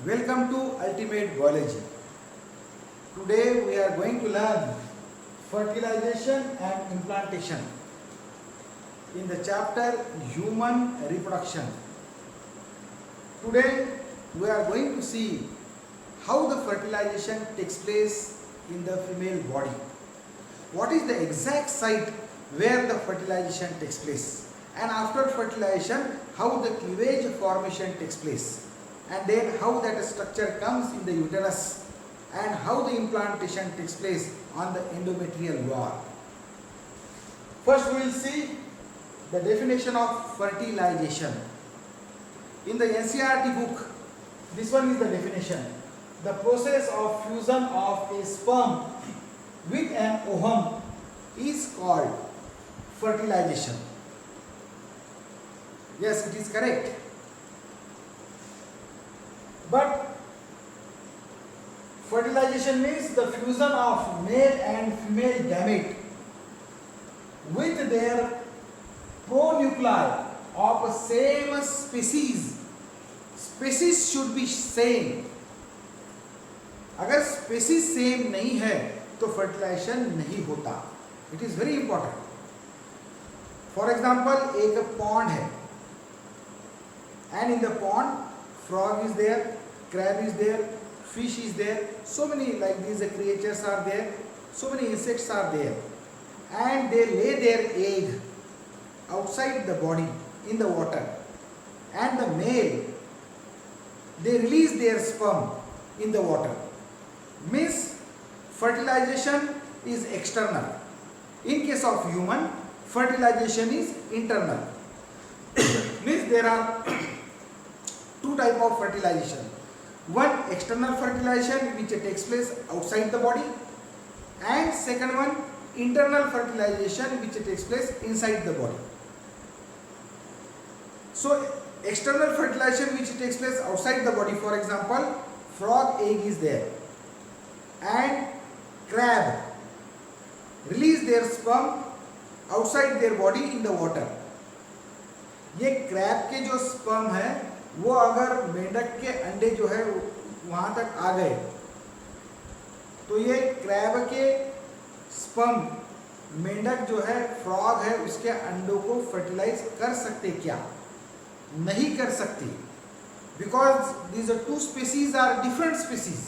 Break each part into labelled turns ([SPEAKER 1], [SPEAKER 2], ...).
[SPEAKER 1] Welcome to Ultimate Biology. Today we are going to learn fertilization and implantation in the chapter Human Reproduction. Today we are going to see how the fertilization takes place in the female body. What is the exact site where the fertilization takes place, and after fertilization how the cleavage formation takes place, and then how that structure comes in the uterus, and how the implantation takes place on the endometrial wall. First we will see the definition of fertilization. In the NCERT book, this one is the definition. The process of fusion of a sperm with an ovum is called fertilization. Yes, it is correct. But fertilization means the fusion of male and female gamete with their pronuclei of same species. Species should be same. अगर species same नहीं है तो fertilization नहीं होता. It is very important. For example, एक pond है, and in the pond frog is there, crab is there, fish is there, so many like these creatures are there, so many insects are there, and they lay their egg outside the body in the water, and the male, they release their sperm in the water. Means fertilization is external. In case of human, fertilization is internal. Means there are two type of fertilization. One, external fertilization which takes place outside the body, and second one, internal fertilization which takes place inside the body. So external fertilization which takes place outside the body, for example, frog egg is there, and crab release their sperm outside their body in the water. ये crab के जो sperm है वो अगर मेंढक के अंडे जो है वहां तक आ गए तो ये क्रैब के स्पर्म मेंढक जो है फ्रॉग है उसके अंडों को फर्टिलाइज कर सकते क्या? नहीं कर सकते, because these two species are different species.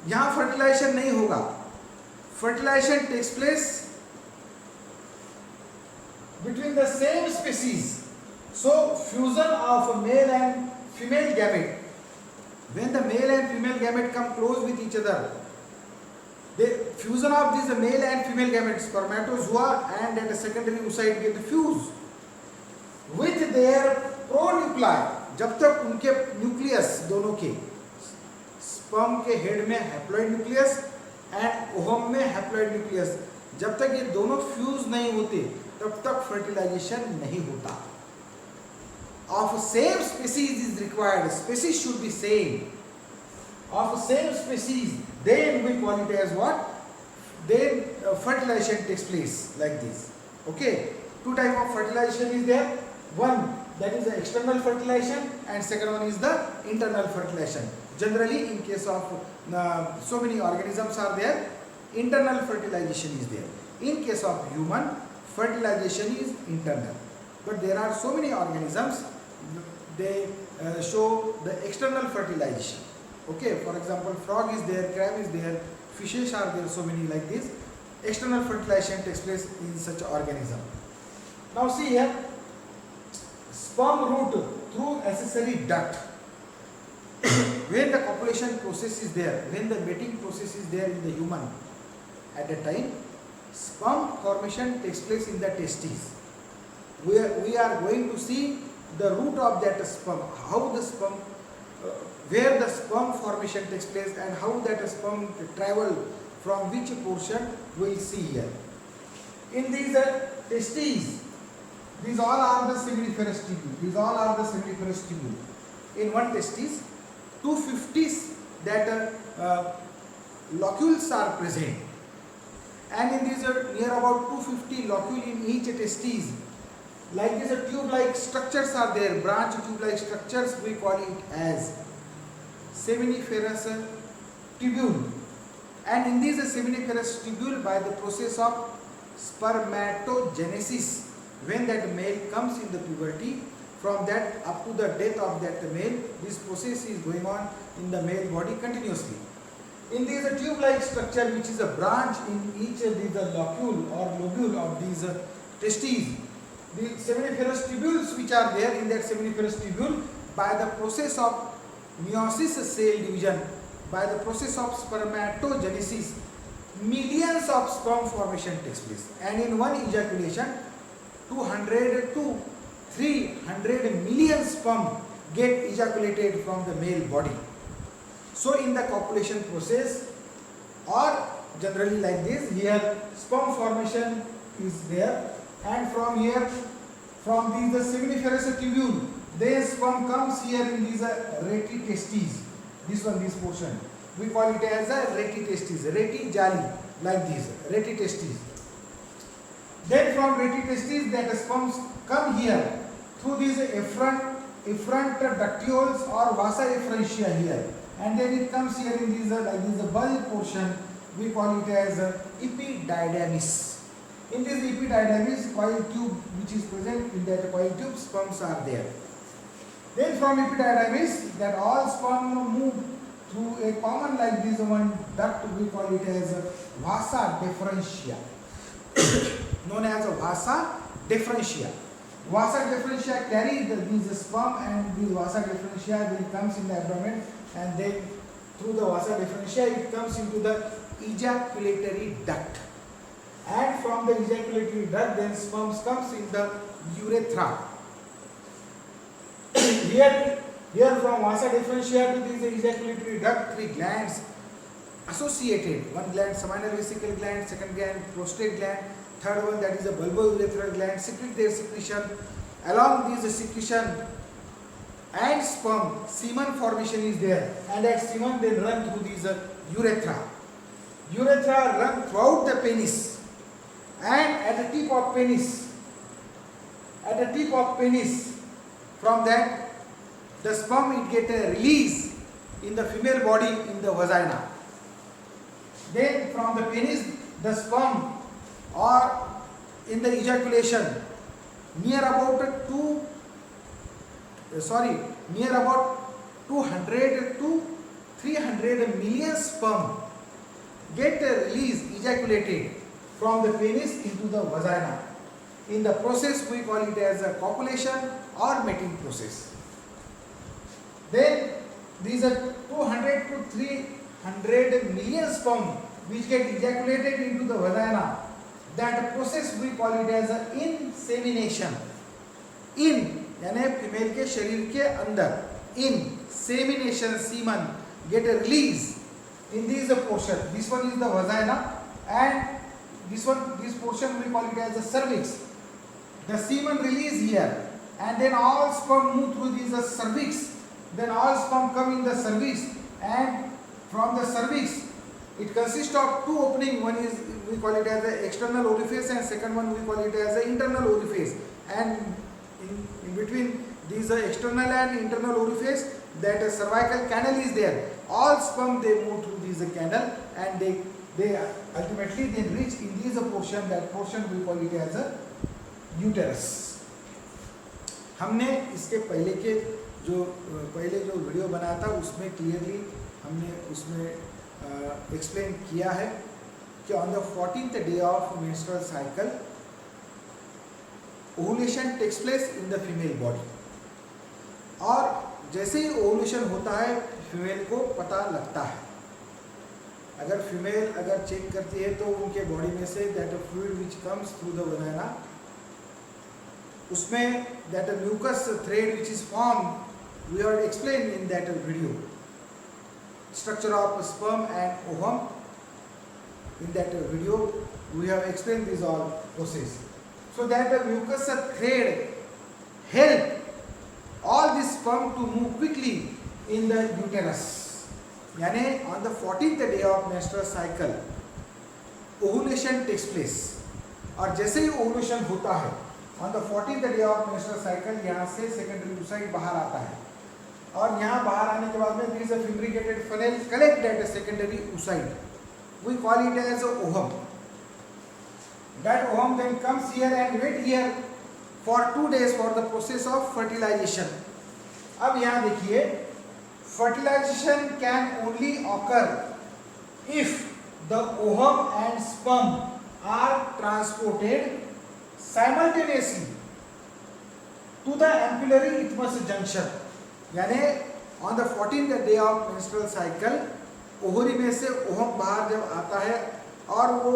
[SPEAKER 1] यहां फर्टिलाइजेशन नहीं होगा. Fertilization takes place between the same species. So fusion of male and female gamete, when the male and female gamete come close with each other, the fusion of this male and female gamete, spermatozoa and at a secondary oocyte get fused with their pronuclei. जब तक उनके nucleus दोनों के sperm के head में haploid nucleus and ovum में haploid nucleus, जब तक ये दोनों फ्यूज नहीं होते तब तक फर्टिलाइजेशन नहीं होता. Of same species is required. Species should be same. Of same species, then we call it as what? Then fertilization takes place like this. Okay. Two type of fertilization is there. One, that is the external fertilization, and second one is the internal fertilization. Generally, in case of so many organisms are there, internal fertilization is there. In case of human, fertilization is internal. But there are so many organisms, they show the external fertilization. Okay, for example, frog is there, crab is there, fishes are there, so many like this. External fertilization takes place in such an organism. Now see here, sperm route through accessory duct. When the copulation process is there, when the mating process is there in the human, at that time, sperm formation takes place in the testes. We are going to see the root of that sperm, how the sperm, where the sperm formation takes place and how that sperm travel from which portion we will see here. In these testes, these all are the seminiferous tubule. These all are the seminiferous tubule. In one testis, 250 that locules are present. And in these near about 250 locule in each testis, like this, tube-like structures are there, branch tube-like structures, we call it as seminiferous tubule. And in this seminiferous tubule, by the process of spermatogenesis, when that male comes in the puberty, from that up to the death of that male, this process is going on in the male body continuously. In this tube-like structure, which is a branch in each of these locule or lobule of these testes, the seminiferous tubules which are there in that seminiferous tubule, by the process of meiosis cell division, by the process of spermatogenesis, millions of sperm formation takes place, and in one ejaculation 200 to 300 million sperm get ejaculated from the male body. So in the copulation process, or generally like this, here sperm formation is there, and from here, from these seminiferous tubule, then sperm comes here in these reti testes. This portion, we call it as a reti testes, reti jali, like this, reti testes. Then from reti testes, that sperms come here through these efferent ductules or vasa efferentia here, and then it comes here in these like this bulb portion, we call it as epididymis. In this epididymis, coil tube which is present in that coil tube, sperms are there. Then from epididymis, that all sperm move through a common like this one duct, we call it as vasa deferentia, known as vasa deferentia. Vasa deferentia carry these sperm, and these vasa deferentia then comes in the abdomen, and then through the vasa deferentia it comes into the ejaculatory duct, and from the ejaculatory duct then sperms comes in the urethra. Here from vasa deferentia to this ejaculatory duct, 3 glands associated. One gland, seminal vesicle gland, second gland, prostate gland, third one, that is a bulbourethral gland, secrete their secretion. Along this secretion and sperm, semen formation is there, and that semen then run through this urethra. Urethra run throughout the penis, and at the tip of penis, from that the sperm it get a release in the female body in the vagina. Then from the penis, the sperm or in the ejaculation, near about 200 to 300 million sperm get released, ejaculated from the penis into the vagina. In the process, we call it as a copulation or mating process. Then these are 200 to 300 million sperm which get ejaculated into the vagina. That process we call it as insemination. In यानी female के शरीर के अंदर, insemination, semen get a release in this portion. This one is the vagina, and this portion we call it as the cervix. The semen release here, and then all sperm move through this cervix. Then all sperm come in the cervix, and from the cervix it consists of 2 openings. One is we call it as the external orifice, and second one we call it as the internal orifice. And in between these external and internal orifice, that cervical canal is there. All sperm they move through this canal, and they ultimately they reach in this portion. That portion we call it as a uterus. हमने इसके पहले जो video बनाया था उसमें clearly हमने उसमें explain किया है कि on the 14th day of menstrual cycle ovulation takes place in the female body, और जैसे ही ओवुलेशन होता है फीमेल को पता लगता है. अगर फीमेल अगर चेक करती है तो उनके बॉडी में से that fluid which comes through the vagina, उसमें that mucus thread which is form, we have explain in that video structure of sperm and ovum. In that video we have explained this all process, so that the mucous thread help all this sperm to move quickly in the uterus. यानी on the 14th day of menstrual cycle ovulation takes place, और जैसे ही ovulation होता है on the 14th day of menstrual cycle यहाँ से secondary oocyte बाहर आता है, और यहाँ बाहर आने के बाद में there is a fabricated funnel collect that secondary oocyte. We call it as a ovum. That ovum then comes here and wait here for 2 days for the process of fertilization. अब यहाँ देखिए, fertilization can only occur if the ovum and sperm are transported simultaneously to the ampullary isthmus junction. यानी on the 14th day of menstrual cycle ovary में से ovum बाहर जब आता है और वो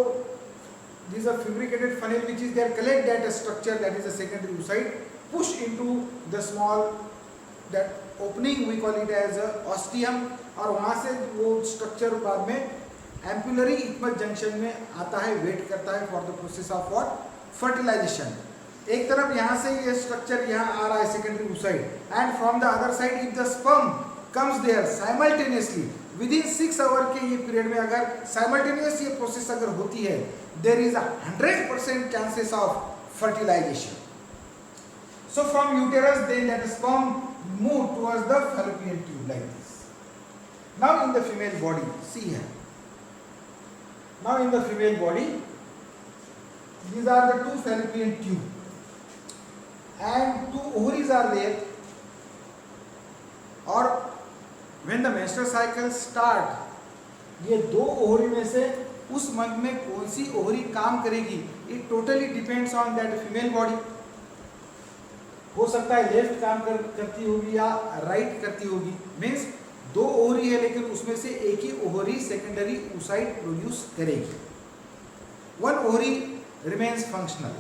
[SPEAKER 1] this is a fabricated funnel which is there collect that structure that is a secondary oocyte push into the small that opening we call it as a ostium, और वहाँ से वो structure बाद में ampullary isthmus junction में आता है, wait करता है for the process of what fertilization. एक तरफ यहाँ से ये स्ट्रक्चर यहाँ आ रहा है secondary oocyte and from the other side if the sperm comes there simultaneously within 6 hours के ये पीरियड में अगर simultaneous ये प्रोसेस अगर होती है there is a 100% chances of fertilization. So from uterus then that sperm move towards the fallopian tube like this. Now in the female body, see here. Now in the female body, these are the two fallopian tube and two ovaries are there, और when the menstrual cycle start, ये दो ovary में से उस month में कौन सी ovary काम करेगी, it totally depends on that female body. हो सकता है लेफ्ट काम करती होगी या राइट करती होगी, मीन्स दो ओवरी है लेकिन उसमें से एक ही ओवरी सेकेंडरी oocyte प्रोड्यूस करेगी. वन ओवरी रिमेन्स फंक्शनल,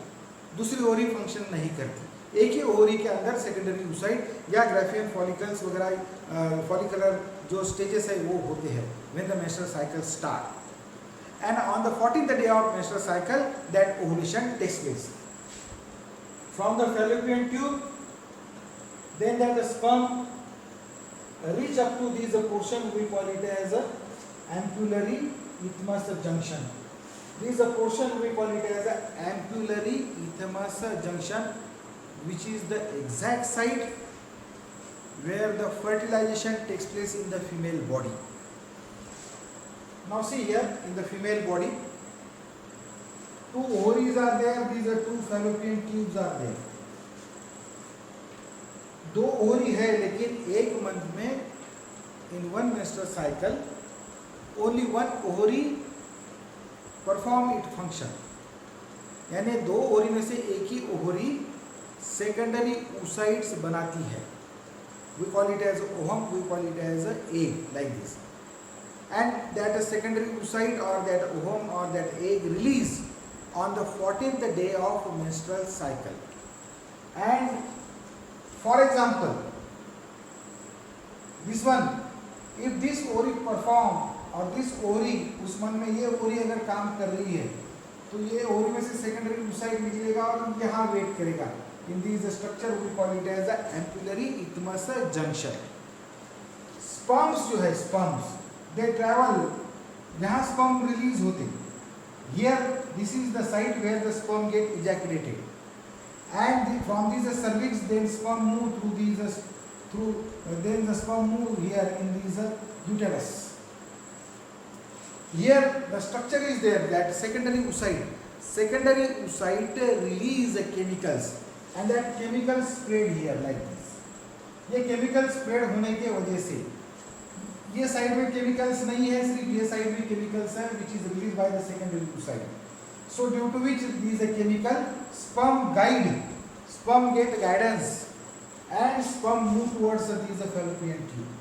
[SPEAKER 1] दूसरी ओवरी फंक्शन नहीं करती. एक ही ओवरी के अंदर सेकेंडरी oocyte या ग्राफियन फॉलिकल्स वगैरह फॉलिकुलर जो स्टेजेस है वो होते हैं when the menstrual cycle start. And on the 14th day of menstrual cycle that ovulation takes place from the fallopian tube. Then that the sperm reach up to this portion we call it as a ampullary isthmus junction. This is a portion we call it as a ampullary isthmus junction, which is the exact site where the fertilization takes place in the female body. Now see here in the female body, two ovaries are there, these are two fallopian tubes are there. दो ovary है लेकिन एक month में in one menstrual cycle only one ovary perform it function, यानी दो ovary में से एक ही ओवरी सेकेंडरी oocytes बनाती है. We call it as ovum, we call it as egg like this, and that secondary oocyte or that ovum or that egg release on the 14th day of menstrual cycle. And for example, this one, if this ovary perform और this ovary उस मन में ये ovary अगर काम कर रही है तो ये ovary में से secondary oocyte निकलेगा और यहाँ वेट करेगा. In this structure we call it as a ampullary isthmus junction. Sperms जो है sperms, they travel, यहाँ sperm release होते. Here this is the site where the sperm get ejaculated. And from this cervix then sperm move through these then the sperm move here in this uterus. Here the structure is there that secondary oocyte release chemicals and that chemical spread here like this. ये chemical spread होने के वजह से ये side में chemicals नहीं है, सिर्फ ये साइड में chemicals है which is released by the secondary oocyte. So due to which these chemical sperm get guidance and sperm move towards these fallopian tube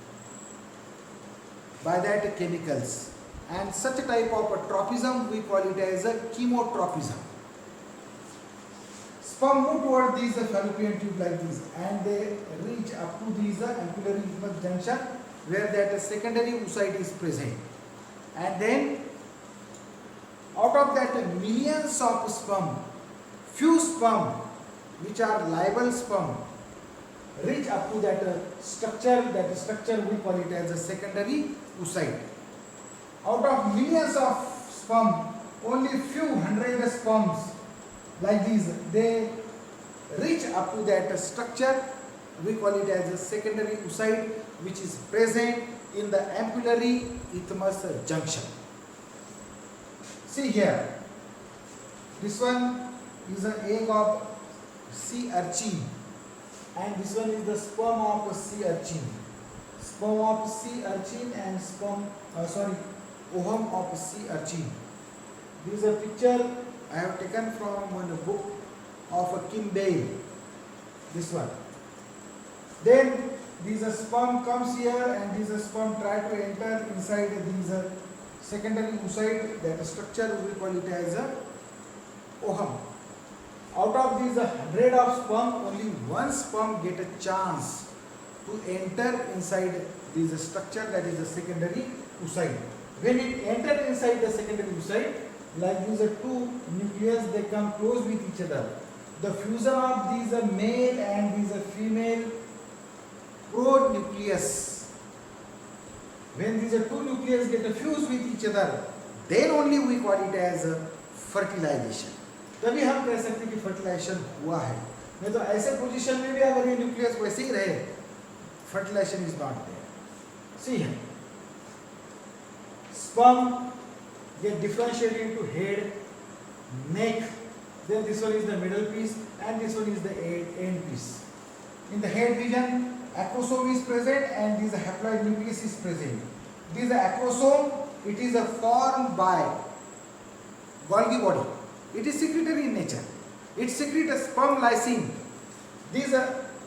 [SPEAKER 1] by that chemicals, and such type of tropism we call it as a chemotropism. Sperm move towards these fallopian tube like this and they reach up to these ampullary isthmus junction where that secondary oocyte is present, and then out of that millions of sperm, few sperm which are liable sperm reach up to that structure we call it as a secondary oocyte. Out of millions of sperm, only few hundred sperms like these, they reach up to that structure, we call it as a secondary oocyte, which is present in the ampullary isthmus junction. See here, this one is an egg of sea urchin, and this one is the sperm of sea urchin. Sperm of sea urchin and ovum of sea urchin. This is a picture I have taken from one book of Kim Bale. This one. Then this sperm comes here, and this sperm try to enter inside these secondary oocyte. That structure we call it as a ovum. Out of these 100 of sperm, only one sperm get a chance to enter inside this structure, that is the secondary oocyte. When it enters inside the secondary oocyte, like these two nucleus, they come close with each other. The fusion of these male and these female pronucleus. When these two nucleus get fused with each other, then only we call it as fertilization. तभी हम कह सकते हैं कि fertilisation हुआ है. नहीं तो ऐसे पोजीशन में भी अगर ये न्यूक्लियस वैसे ही रहे, fertilization is not there. See here, sperm get differentiated into head, neck, then this one is the middle piece and this one is the end piece. In the head region, acrosome is present and this haploid nucleus is present. This acrosome, it is formed by Golgi body. It is secretory in nature. It secretes sperm lysine. This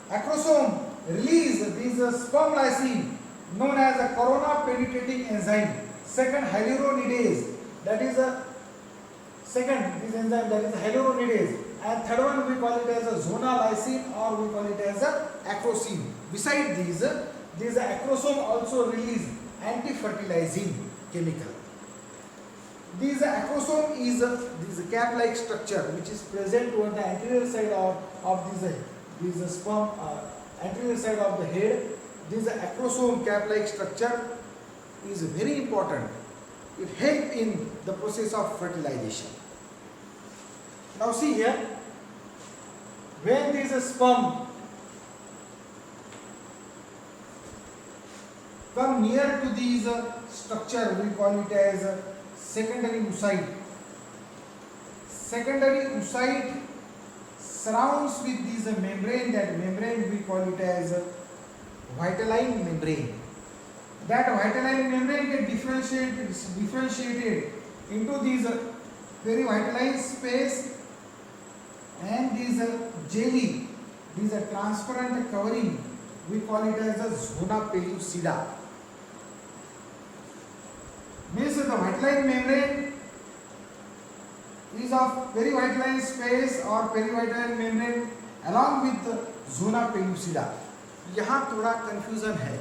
[SPEAKER 1] acrosome release this sperm lysine known as a corona penetrating enzyme. Second, hyaluronidase. That is a second, this enzyme, that is hyaluronidase. And third one we call it as a zona lysine, or we call it as a acrosine. Beside these, this acrosome also release anti-fertilizing chemical. This acrosome is this cap-like structure which is present toward the anterior side of this sperm, anterior side of the head. This acrosome cap-like structure is very important. It helps in the process of fertilization. Now see here, when this sperm come near to this structure, we call it as secondary oocyte. Secondary oocyte surrounds with this membrane. That membrane we call it as vitelline membrane. That vitelline membrane gets differentiated into this perivitelline space and this jelly, this transparent covering, we call it as a zona pellucida. Means the vitelline membrane is of perivitelline space or perivitelline membrane along with zona pellucida. यहाँ थोड़ा confusion है.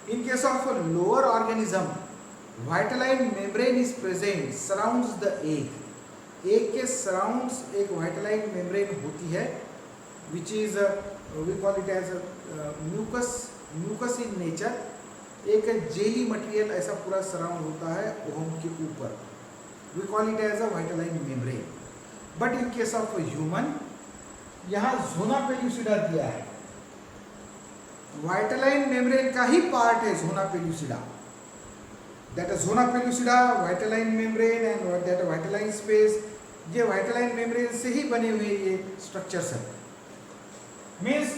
[SPEAKER 1] In case of a lower organism, vitelline membrane is present, surrounds the egg. Egg के surrounds एक vitelline membrane होती है, which is we call it as mucus in nature. एक jelly material ऐसा पूरा सराउंड होता है ओहम के ऊपर. We call it as a vitelline membrane. But in case of human, यहाँ zona pellucida दिया है. Vitelline membrane का ही पार्ट है zona pellucida. That zona pellucida, vitelline membrane and that vitelline space, ये vitelline membrane से ही बने हुए ये structures है. Means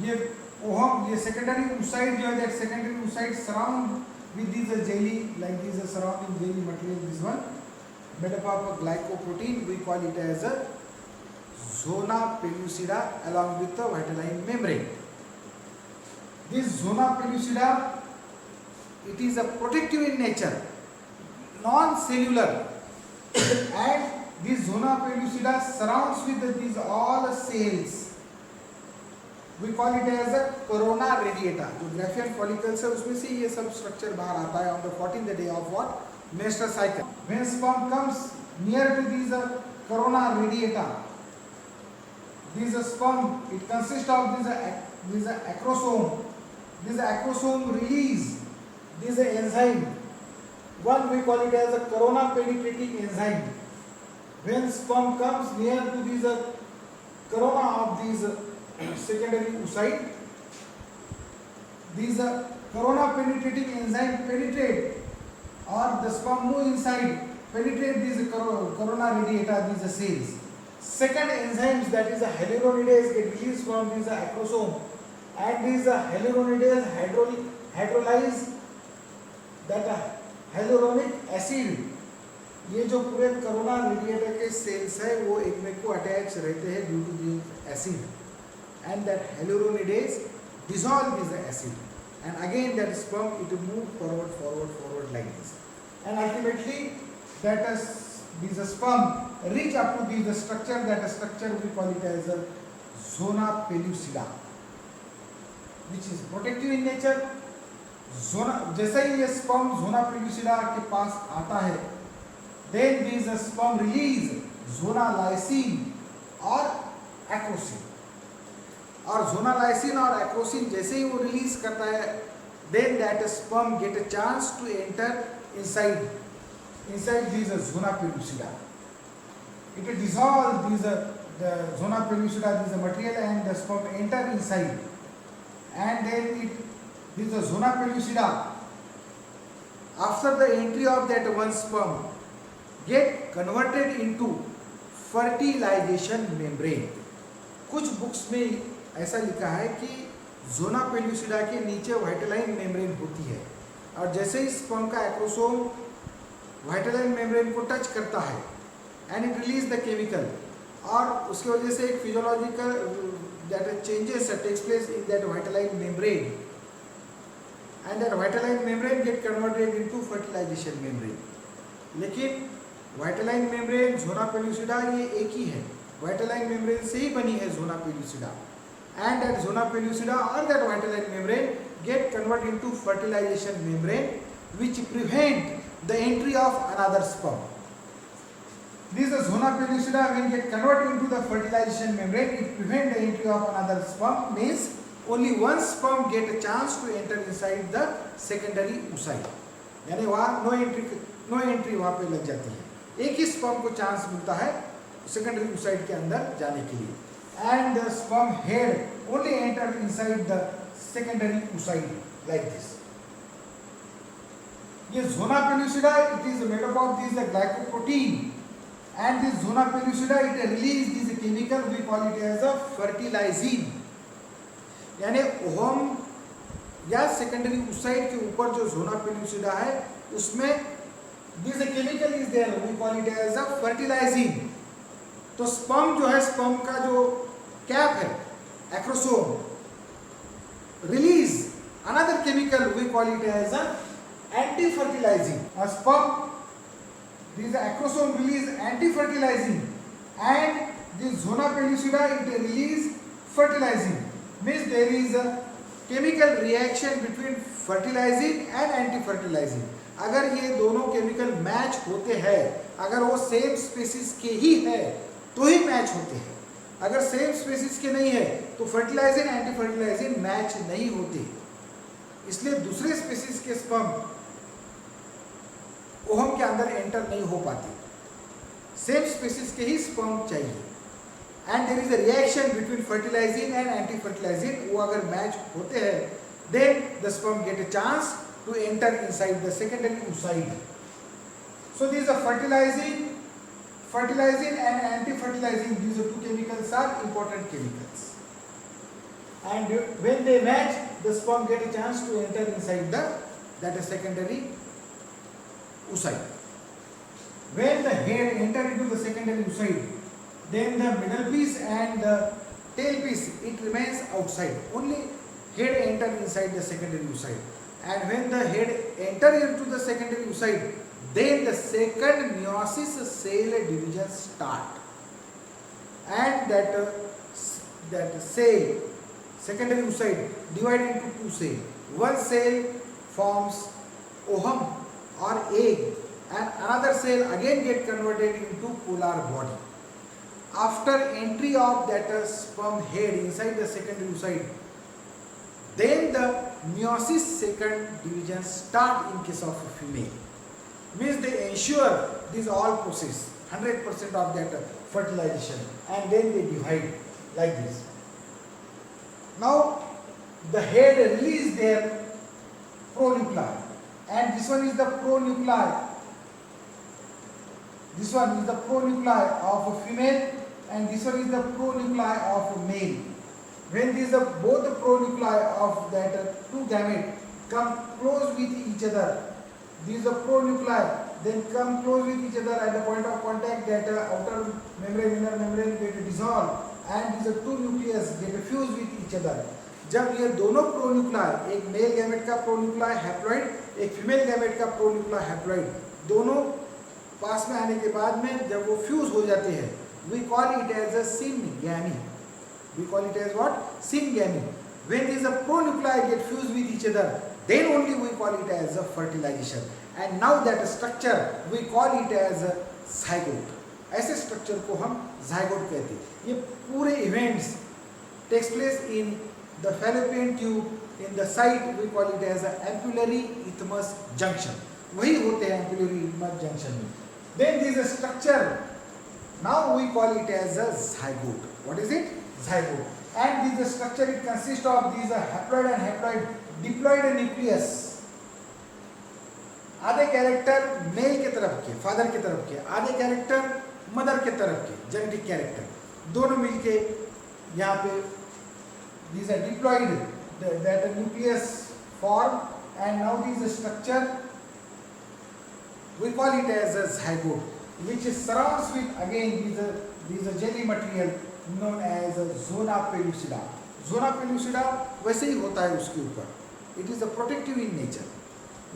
[SPEAKER 1] ये ओहम, ये secondary oocyte जो है, that secondary oocyte surround with this jelly, like this surrounding jelly material, this one made up of glycoprotein, we call it as a zona pellucida along with the vitelline membrane. This zona pellucida, it is a protective in nature, non-cellular, and this zona pellucida surrounds with these all cells. We call it as a corona radiata. जो Graafian follicles है उसमें से ये सब structure बाहर आता है on the 14th day of what? Menstrual cycle. When sperm comes near to these corona radiata, this sperm, it consists of this acrosome. This acrosome release this enzyme. One we call it as a corona penetrating enzyme. when sperm comes near to these corona of these secondary oocyte, these corona penetrating enzyme penetrate, or the sperm move inside, penetrate these corona radiata, these cells. Second enzymes, that is a hyaluronidase, get released from these acrosome, and these hyaluronidase hydrolyze that hyaluronic acid. ये जो पूरे corona radiator के sales है वो एक में को attach रहते हैं due to the acid, and that hyaluronides dissolve this acid, and again that sperm it move forward like this, and ultimately that this sperm reach up to the structure, that structure we call it as a zona pellucida, which is protective in nature. zona जैसे ही ये sperm zona pellucida के पास आता है, then these sperm release zona lysine or acrosine, और zona lysine और acrosine जैसे ही वो release करता है, then that sperm get a chance to enter inside these zona pellucida. It dissolve these the zona pellucida, this material, and the sperm enter inside, and then this zona pellucida, after the entry of that one sperm, get converted into fertilization membrane. कुछ books में ऐसा लिखा है कि जोना pellucida के नीचे वाइटलाइन membrane होती है, और जैसे ही स्पर्म का एक्रोसोम वाइटलाइन मेम्ब्रेन को टच करता है and it release the chemical, और उसकी वजह से एक physiological that changes takes place in that vitelline membrane, and that vitelline membrane get converted into fertilisation membrane. लेकिन वाइटलाइन मेम्ब्रेन जोना पेल्यूसिडा ये एक ही है, वाइटलाइन मेम्ब्रेन से ही बनी है जोना pellucida, and that zona pellucida or that vitelline membrane get converted into fertilization membrane, which prevent the entry of another sperm. This zona pellucida when get converted into the fertilization membrane, it prevent the entry of another sperm, means only one sperm get a chance to enter inside the secondary oocyte, यानी वहाँ no entry वहाँ पे लग जाती है, एक ही sperm को chance मिलता है सेकेंडरी oocyte के अंदर जाने के लिए, and the sperm head only enter inside the secondary oocyte like this. ये zona pellucida, it is made up of this glycoprotein, and this zona pellucida it release this chemical we call it as a fertilizing, यानी ohm या secondary oocyte के ऊपर जो zona pellucida है उसमें this chemical is there, we call it as a fertilizing. तो sperm जो है, स्पर्म का जो कैप है acrosome release another chemical we call it as anti fertilizing. Sperm this acrosome release anti fertilizing, and this zona pellucida it release fertilizing, means there is a chemical reaction between fertilizing and anti fertilizing. अगर ये दोनों chemical match होते हैं, अगर वो same species के ही है तो ही मैच होते हैं, अगर सेम स्पीसीज के नहीं है तो फर्टिलाइजिंग एंटी फर्टिलाइजिंग मैच नहीं होते. इसलिए दूसरे स्पीसीज के स्पर्म ओहम के अंदर एंटर नहीं हो पाते, सेम स्पीसीज के ही स्पर्म चाहिए, and there is a reaction between fertilizing and anti fertilizing. वो अगर मैच होते हैं then the sperm get a chance to enter inside the secondary oocyte. So these are fertilizing and anti-fertilizing, these are two chemicals are important chemicals, and when they match the sperm get a chance to enter inside that is secondary oocyte. When the head enter into the secondary oocyte, then the middle piece and the tail piece it remains outside, only head enter inside the secondary oocyte. And when the head enter into the secondary oocyte, then the second meiosis cell division start, and that cell secondary oocyte divided into two cells. One cell forms ovum or egg, and another cell again get converted into polar body. After entry of that sperm head inside the secondary oocyte, then the meiosis second division start in case of a female, means they ensure this all process 100% of that fertilization, and then they divide like this. Now the head release their pronuclei, and this one is the pronuclei. This one is the pronuclei of a female, and this one is the pronuclei of a male. When these are both the pronuclei of that two gametes come close with each other, these are pronuclei then come close with each other at the point of contact, that outer membrane, inner membrane get dissolved, and these are two nucleus get fused with each other. जब ये दोनों प्रोन्यूक्लाई, एक male gamete का प्रोन्यूक्लाई haploid, एक female gamete का प्रोन्यूक्लाई haploid, दोनों पास में आने के बाद में जब वो फ्यूज हो जाते हैं, we call it as a syngamy. We call it as what? Syngamy. When these pronuclei get fused with each other, then only we call it as a fertilization. And now that structure we call it as a zygote. ऐसे structure को हम zygote कहते हैं. ये पूरे events takes place in the fallopian tube. In the site we call it as a ampullary isthmus junction. वही होते हैं ampullary isthmus junction में. Then there is a structure. Now we call it as a zygote. What is it? Zygote. And this structure, it consists of these haploid and haploid diploid nucleus. आधे character mail के तरफ के, father के तरफ के, आधे character mother के तरफ के, जेनेटिक कैरेक्टर, दोनों मिलके यहाँ पे these are diploid, that nucleus form, and now this structure we call it as a zygote, which is surrounds with again these jelly material known as zona pellucida. Zona pellucida वैसे ही होता है उसके ऊपर. It is a protective in nature.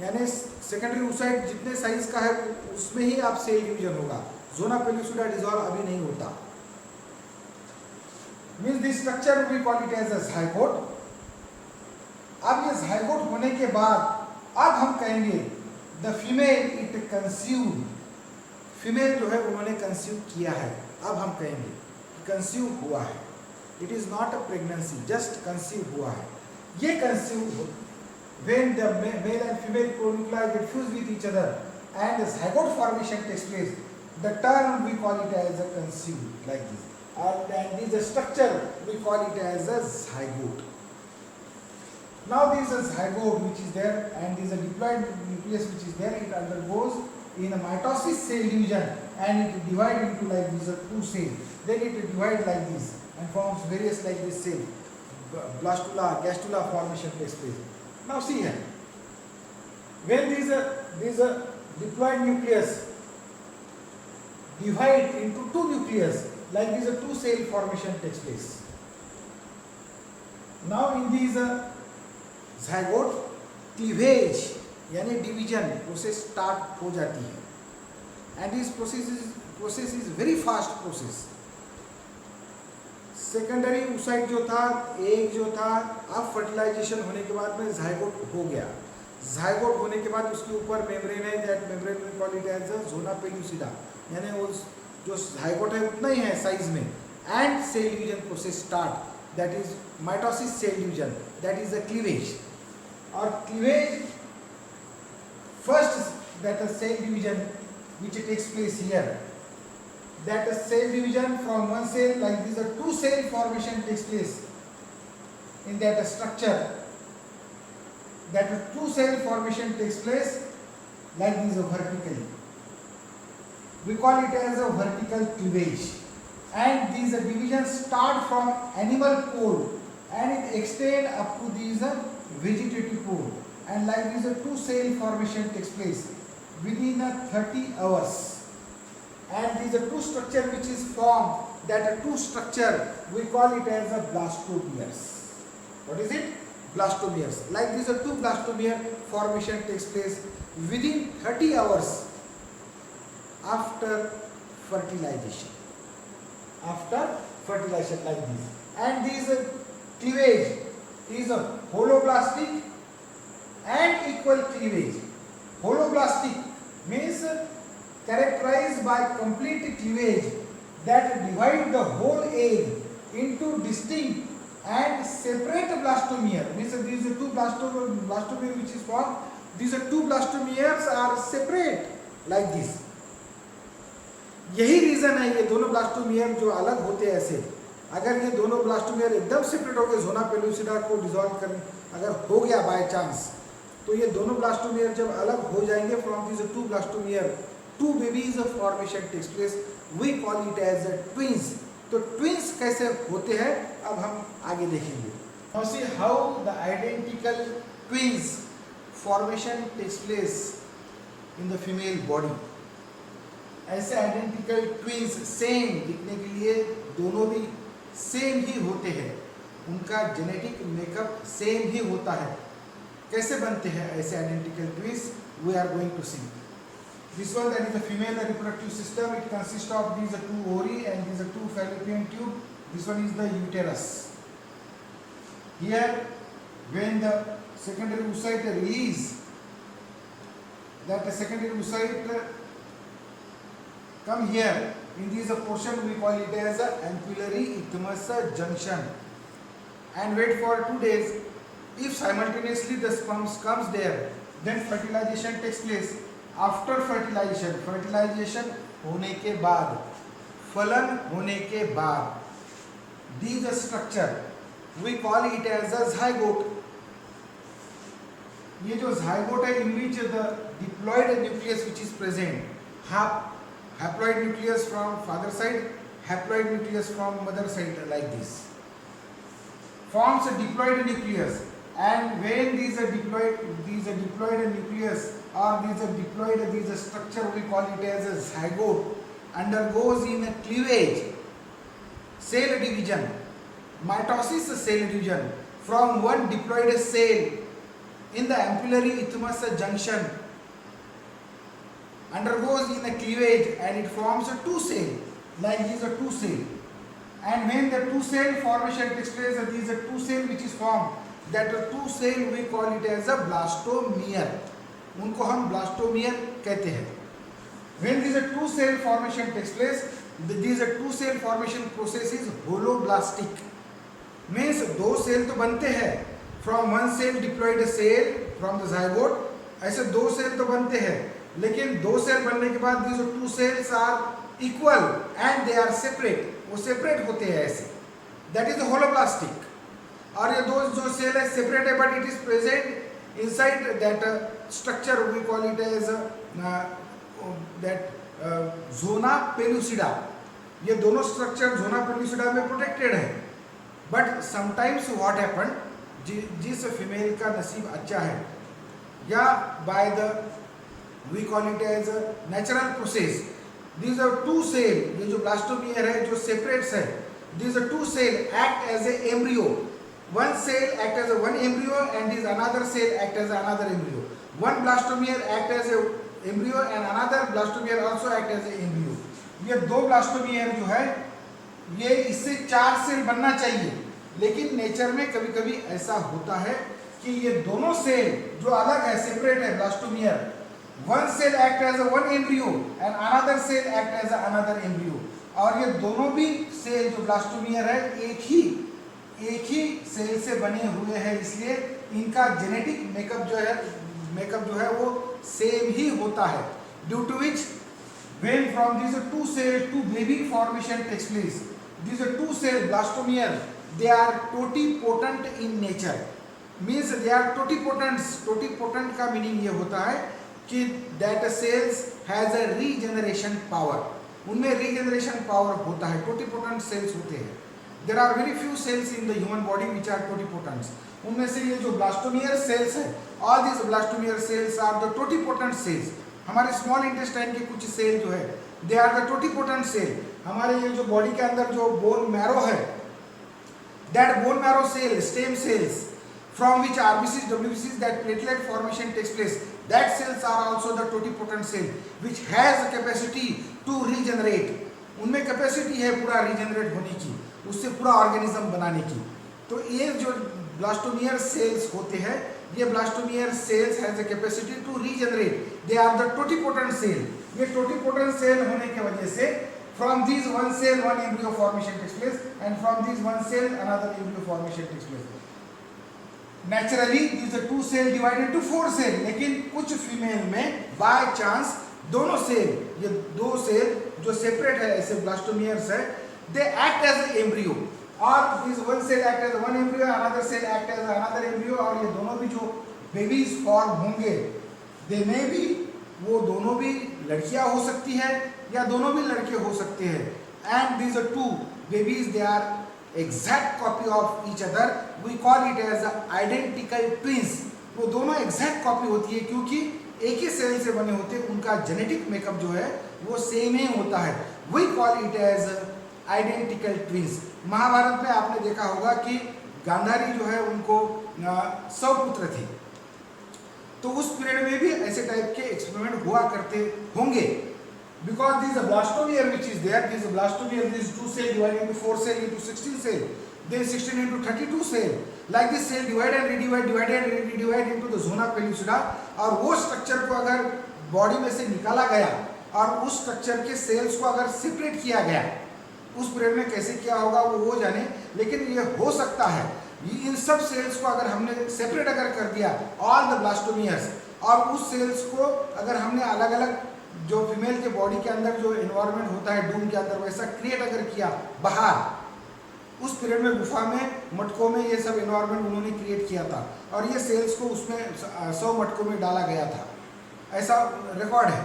[SPEAKER 1] यानी secondary oocyte जितने size का है उसमें ही आप सेल डिवीजन होगा. जोना पेल्यूसिडा डिसॉल्व अभी नहीं होता. Means this structure we call it as a zygote. अब ये zygote होने के बाद अब हम कहेंगे the female it conceived. Female जो है उन्होंने कंसीव किया है. अब हम कहेंगे कंसीव हुआ है. It is not a pregnancy, just conceive हुआ है. ये conceive when the male and female pronuclei get fused with each other and the zygote formation takes place, the term we call it as a conceived, like this. And this structure we call it as a zygote. Now this is a zygote which is there, and this is a diploid nucleus which is there. It undergoes in a mitosis cell division, and it divides into like these two cells. Then it divides like this and forms various like this cell. Blastula, gastrula formation takes place. Now see here. When these diploid nucleus divide into two nucleus, like this two cell formation takes place. Now in these zygote, cleavage यानी division process start हो जाती है. And this process is very fast process. Secondary oocyte जो था, egg जो था, अब fertilisation होने के बाद में zygote हो गया. zygote होने के बाद उसके ऊपर मेम्ब्रेन है, that membrane we call it as zona pellucida. यानी वो जो zygote है उतना ही है साइज में. And cell division process start, that is mitosis cell division, that is a cleavage. और cleavage first that a cell division which takes place here, that a cell division from one cell, like this a two cell formation takes place in that structure. That a two cell formation takes place like this vertically. We call it as a vertical cleavage. And these divisions start from animal pole and it extend up to these vegetative pole. And like this a two cell formation takes place within 30 hours. And these are two structure which is formed, that a two structure we call it as a blastomeres. What is it? Blastomeres. Like this a two blastomere formation takes place within 30 hours after fertilization. After fertilization, like this. And this cleavage is a holoblastic and equal cleavage. Holoblastic means characterized by complete cleavage that divide the whole egg into distinct and separate blastomere. Means these are two blastomere which is formed. These are two blastomeres are separate like this. यही reason है ये दोनों blastomere जो अलग होते हैं ऐसे, अगर ये दोनों ब्लास्टोमियर एकदम सेपरेट हो गए, ज़ोना पेलुसिडा को डिसॉल्व करने अगर हो गया बाय चांस, तो ये दोनों ब्लास्टोमियर जब अलग हो जाएंगे from this two blastomere, two babies formation takes place, we call it as twins. तो ट्विंस कैसे होते हैं अब हम आगे देखेंगे। Now see how the identical twins formation takes place in the female body. ऐसे आइडेंटिकल ट्विंस सेम दिखने के लिए दोनों भी सेम ही होते हैं, उनका जेनेटिक मेकअप सेम ही होता है। कैसे बनते हैं ऐसे identical twins, we are going to see. This one that is the female reproductive system, it consist of these two ovary and these two fallopian tube. This one is the uterus. Here when the secondary oocyte release, that the secondary oocyte come here in this portion, we call it as a ampullary isthmus junction, and wait for 2 days. If simultaneously the sperm comes there, then fertilization takes place. After fertilization होने के बाद, फलन होने के बाद, this structure we call it as a zygote. ये जो zygote है, in which the diploid nucleus which is present, haploid nucleus from father side, haploid nucleus from mother side, like this, forms a diploid nucleus. And when these are diploid nucleus or these structure, we call it as a zygote, undergoes in a cleavage, cell division, mitosis cell division from one diploid cell in the ampullary isthmus junction, undergoes in a cleavage and it forms a two cell, like these are two cell. And when the two cell formation takes place, these are two cell which is formed, that two cell we call it as a blastomer, उनको हम blastomer कहते हैं। When these two cell formation takes place, these two cell formation process is holoblastic, means दो cell तो बनते हैं from one cell diploid cell from the zygote, ऐसे दो सेल तो बनते हैं, लेकिन दो सेल बनने के बाद these two cells are equal and they are separate, वो separate होते हैं ऐसे, that is the holoblastic। और ये दो जो सेल है सेपरेट है, but it is present inside that structure, we call it as that zona pellucida. ये दोनों स्ट्रक्चर ज़ोना पेलुसिडा में प्रोटेक्टेड है, बट समटाइम्स व्हाट हैपन, जिस फीमेल का नसीब अच्छा है या by the we call it as natural process, these are two cell, ये जो ब्लास्टोमियर है जो सेपरेट्स है, these are two cell act as a embryo, one cell act as a one embryo and this another cell act as another embryo, one blastomere act as a embryo and another blastomere also act as a embryo। ये दो blastomere जो है ये इससे चार cell बनना चाहिए, लेकिन नेचर में कभी कभी ऐसा होता है कि ये दोनों सेल जो अलग है सेपरेट है blastomere, one cell act as a one embryo and another cell act as a another embryo, और ये दोनों भी सेल जो ब्लास्टोमियर है एक ही सेल से बने हुए हैं, इसलिए इनका जेनेटिक मेकअप जो है वो सेम ही होता है, due to which when from these two cells two baby formation takes place, these two cell blastomer, they are totipotent in nature, means they are totipotent का मीनिंग ये होता है कि that cells has a regeneration power, उनमें regeneration power होता है, totipotent cells होते हैं। There are very few cells in the human body which are totipotent, उनमें से ये जो ब्लास्टोमियर सेल्स है, all these blastomer cells are the totipotent cells। हमारे स्मॉल इंटेस्टाइन के कुछ सेल जो है they are the totipotent cell. हमारे ये जो बॉडी के अंदर जो बोन मैरो है, that bone marrow cell stem cells from which RBCs, WBCs, that platelet formation takes place, that cells are also the totipotent cell which has a capacity to regenerate, उनमें capacity है पूरा regenerate होने की, उससे पूरा organism बनाने की। तो ये जो ब्लास्टोमियर सेल्स होते हैं, ये blastomere cells has a capacity to regenerate, they are the totipotent cell. ये टोटिपोटेंट सेल होने की वजह से from these one cell one embryo formation takes place and from these one cell another embryo formation takes place। Naturally these are two cell divided to four cell, लेकिन कुछ female में by chance दोनों cell, ये दो cell जो separate है ऐसे blastomeres है, they act as a embryo और this one cell act as one embryo, another cell act as another embryo, और ये दोनों भी जो बेबीज फॉर्म होंगे दे में भी, वो दोनों भी लड़कियां हो सकती है या दोनों भी लड़के हो सकते हैं। And these are two babies, they are exact copy of each other, we call it as identical twins. वो दोनों एग्जैक्ट कॉपी होती है क्योंकि एक ही सेल से बने होते हैं, उनका जेनेटिक मेकअप जो है वो सेम ही होता है, we call it as identical twins. Mahabharata में आपने देखा होगा कि गांधारी जो है उनको 100 पुत्र थे, तो उस पीरियड में भी ऐसे टाइप के एक्सपेरिमेंट हुआ करते होंगे, because this is a blastomere which is there, this is a blastomere, this is 2 cell divided into 4 cell into 16 cell, then 16 into 32 cell, like this cell divide and redivide into the zona pellucida, और वो structure को अगर body में से निकाला गया और उस स्ट्रक्चर के सेल्स को अगर सेपरेट किया गया, उस पीरियड में कैसे किया होगा वो जाने, लेकिन ये हो सकता है इन सब सेल्स को अगर हमने सेपरेट अगर कर दिया ऑल द ब्लास्टोमियर्स, और उस सेल्स को अगर हमने अलग अलग जो फीमेल के बॉडी के अंदर जो एनवायरनमेंट होता है डूम के अंदर वैसा क्रिएट अगर किया बाहर, उस पीरियड में गुफा में मटकों में ये सब एनवायरनमेंट उन्होंने क्रिएट किया था और ये सेल्स को उसमें 100 मटकों में डाला गया था, ऐसा रिकॉर्ड है।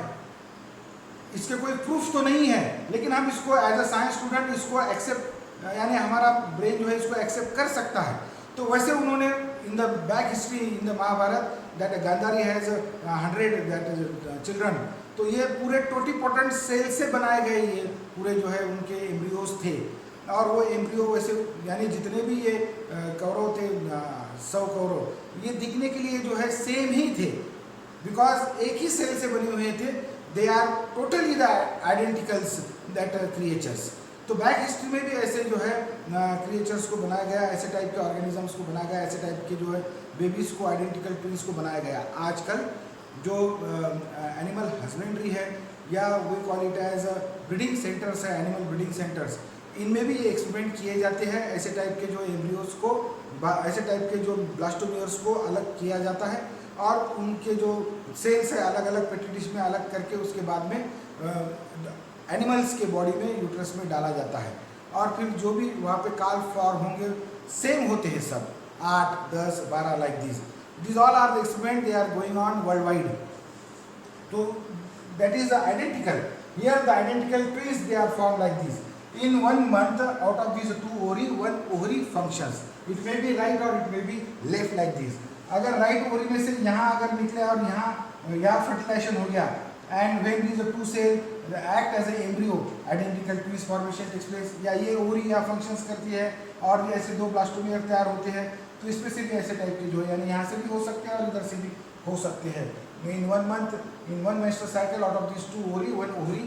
[SPEAKER 1] इसके कोई प्रूफ तो नहीं है, लेकिन हम इसको एज अ साइंस स्टूडेंट इसको एक्सेप्ट, यानी हमारा ब्रेन जो है इसको एक्सेप्ट कर सकता है। तो वैसे उन्होंने in the back history in the Mahabharata that Gandhari has 100 that children, तो ये पूरे टोटीपोटेंट सेल से बनाए गए ये पूरे जो है उनके एम्ब्रियोज थे, और वो एम्ब्रियो वैसे यानी जितने भी ये कौरव थे 100 कौरव, ये दिखने के लिए जो है सेम ही थे, बिकॉज एक ही सेल से बने हुए थे, they are totally the identicals that creatures. तो बैक हिस्ट्री में भी ऐसे जो है क्रिएचर्स को बनाया गया, ऐसे टाइप के ऑर्गेनिजम्स को बनाया गया, ऐसे टाइप के जो है बेबीज को, आइडेंटिकल ट्विंस को बनाया गया। आजकल जो एनिमल हस्बेंड्री है या we call it as breeding centres है, एनिमल ब्रीडिंग सेंटर्स, इनमें भी ये एक्सपेरिमेंट किए जाते हैं। ऐसे टाइप के जो एम्ब्रियोज को, ऐसे टाइप के जो ब्लास्टोमियर्स को अलग किया जाता है और उनके जो सेल्स है अलग अलग पेट्री डिश में अलग करके उसके बाद में एनिमल्स के बॉडी में यूट्रस में डाला जाता है, और फिर जो भी वहाँ पे काल फॉर्म होंगे सेम होते हैं सब, 8, 10, 12 like this. These all are the experiments, they are going on worldwide. So that is the identical. Here the identical twins, they are formed like this. In 1 month, out of these 2 ovary, 1 ovary functions. It may be right or it may be left like this. अगर right ovary में से यहाँ अगर निकले और यहाँ fertilization हो गया, and when these 2 cells act as an embryo, identical twins formation takes place, या ये ovary यहाँ functions करती है और ये ऐसे 2 ब्लास्टोमियर तैयार होते हैं, तो इसमें से भी ऐसे टाइप के जो है यानी यहाँ से भी हो सकते हैं और इधर से भी हो सकते हैं। इन 1 month, in 1 menstrual cycle, out of these 2 ovary, 1 ovary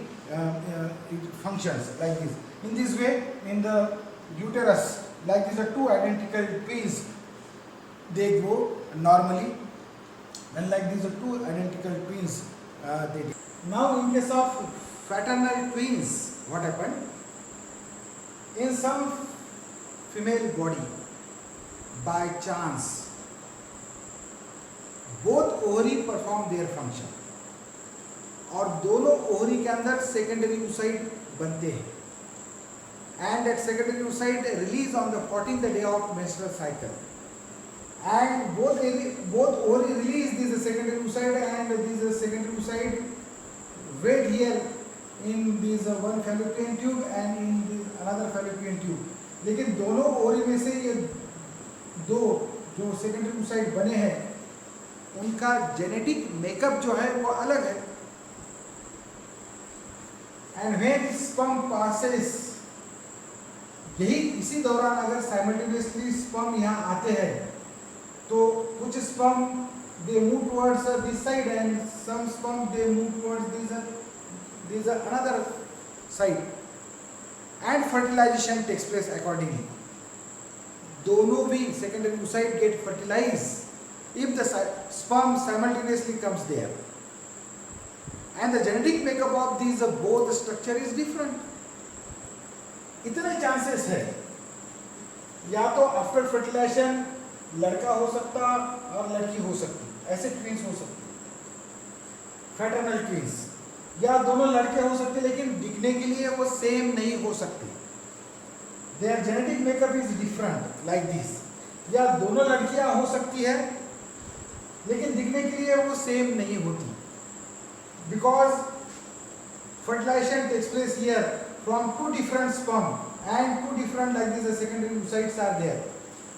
[SPEAKER 1] it functions like this. In this way, in the uterus, like these are 2 identical twins, they grow normally, and like these are 2 identical twins, they. Now, in case of fraternal twins, what happened? In some female body, by chance, both ovary perform their function, और दोनों ovary के अंदर secondary oocyte बनते हैं, and that secondary oocyte release on the 14th day of menstrual cycle, and both ovary release this secondary oocyte, and this secondary oocyte wait here in this one fallopian tube and in this another fallopian tube. लेकिन दोनों ovary में से ये दो जो secondary oocyte बने हैं उनका जेनेटिक मेकअप जो है वो अलग है, एंड व्हेन स्पर्म पासेस, यही इसी दौरान अगर साइमल्टेनियसली स्पर्म यहाँ आते हैं तो कुछ sperm they move towards this side and some sperm they move towards this another side, and fertilization takes place accordingly. दोनों भी secondary oocyte get fertilized if the sperm simultaneously comes there, and the genetic makeup of these both structure is different. इतने chances है, या तो after fertilisation लड़का हो सकता और लड़की हो सकती, ऐसे ट्विंस हो सकती, फ्रैटर्नल ट्विंस. या दोनों लड़के हो सकते लेकिन दिखने के लिए वो सेम नहीं हो सकते, there genetic makeup is different like this. या दोनों लड़कियां हो सकती है लेकिन दिखने के लिए वो सेम नहीं होती, because fertilization takes place here from two different sperm and two different like this secondary oocytes are there.